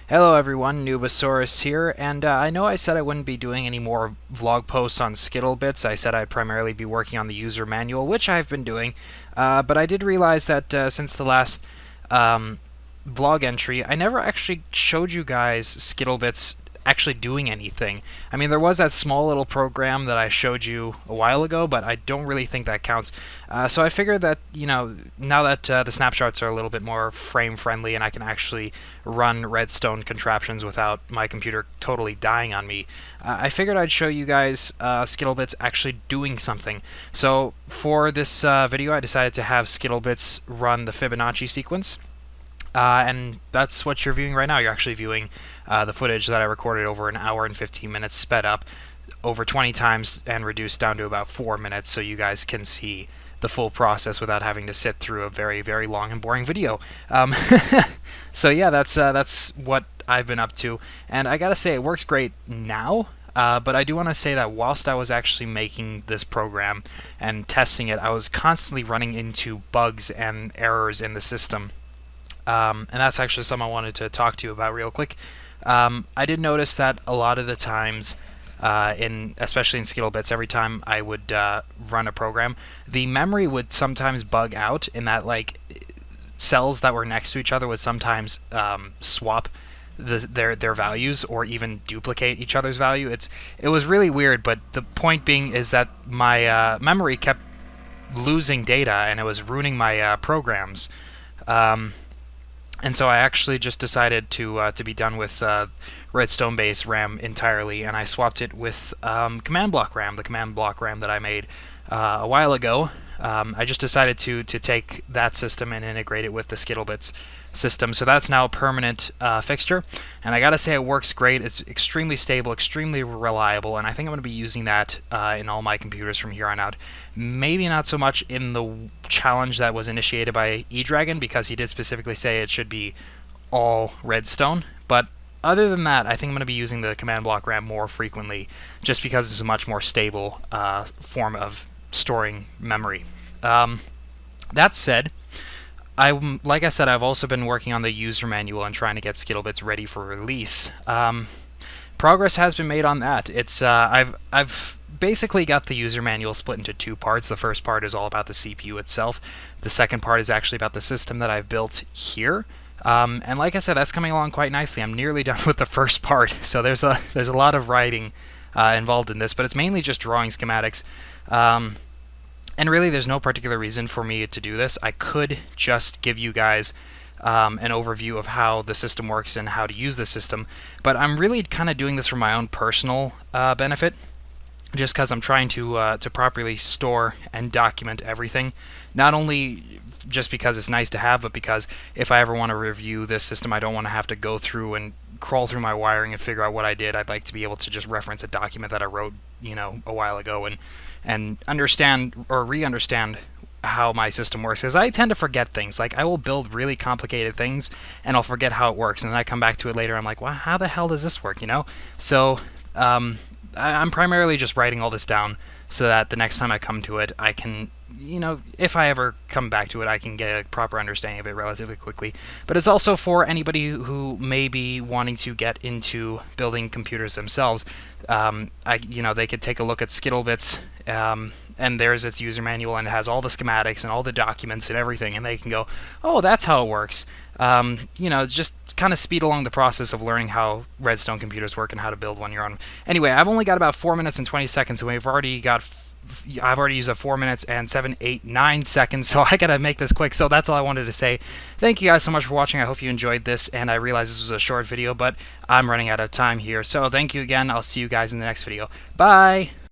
Hello everyone, Nubasaurus here, and I know I said I wouldn't be doing any more vlog posts on SkittleBits. I said I'd primarily be working on the user manual, which I've been doing, but I did realize that since the last vlog entry, I never actually showed you guys SkittleBits actually doing anything. I mean, there was that small little program that I showed you a while ago, but I don't really think that counts. So I figured that, now that the snapshots are a little bit more frame-friendly and I can actually run redstone contraptions without my computer totally dying on me, I figured I'd show you guys SkittleBits actually doing something. So for this video, I decided to have SkittleBits run the Fibonacci sequence. And that's what you're viewing right now. You're actually viewing the footage that I recorded over an hour and 15 minutes, sped up over 20 times and reduced down to about 4 minutes, so you guys can see the full process without having to sit through a very, very long and boring video. So yeah, that's what I've been up to, and I gotta say, it works great now. But I do want to say that whilst I was actually making this program and testing it, I was constantly running into bugs and errors in the system. And that's actually something I wanted to talk to you about real quick. I did notice that a lot of the times, especially in SkittleBits, every time I would run a program, the memory would sometimes bug out in that, like, cells that were next to each other would sometimes swap their values or even duplicate each other's value. It was really weird, but the point being is that my memory kept losing data and it was ruining my programs. And so I actually just decided to be done with redstone-based RAM entirely, and I swapped it with command block RAM, the command block RAM that I made a while ago. I just decided to take that system and integrate it with the SkittleBits system, so that's now a permanent fixture, and I gotta say it works great. It's extremely stable, extremely reliable, and I think I'm going to be using that in all my computers from here on out. Maybe not so much in the challenge that was initiated by eDragon, because he did specifically say it should be all redstone, but other than that, I think I'm going to be using the command block RAM more frequently, just because it's a much more stable form of storing memory. That said, like I said, I've also been working on the user manual and trying to get SkittleBits ready for release. Progress has been made on that. It's I've basically got the user manual split into two parts. The first part is all about the CPU itself. The second part is actually about the system that I've built here. And like I said, that's coming along quite nicely. I'm nearly done with the first part, so there's a lot of writing involved in this, but it's mainly just drawing schematics. And really, there's no particular reason for me to do this. I could just give you guys an overview of how the system works and how to use the system, but I'm really kind of doing this for my own personal benefit, just because I'm trying to properly store and document everything. Not only just because it's nice to have, but because if I ever want to review this system, I don't want to have to go through and crawl through my wiring and figure out what I did. I'd like to be able to just reference a document that I wrote, a while ago and understand or re-understand how my system works, because I tend to forget things. Like, I will build really complicated things and I'll forget how it works, and then I come back to it later, I'm like, well, how the hell does this work, So I'm primarily just writing all this down so that the next time I come to it, I can, if I ever come back to it, I can get a proper understanding of it relatively quickly. But it's also for anybody who may be wanting to get into building computers themselves. They could take a look at SkittleBits, and there's its user manual, and it has all the schematics and all the documents and everything, and they can go, oh, that's how it works. Just kind of speed along the process of learning how redstone computers work and how to build one your own. Anyway, I've only got about 4 minutes and 20 seconds, and I've already used up 4 minutes and 7, 8, 9 seconds, so I gotta make this quick. So that's all I wanted to say. Thank you guys so much for watching. I hope you enjoyed this, and I realize this was a short video, but I'm running out of time here. So thank you again. I'll see you guys in the next video. Bye!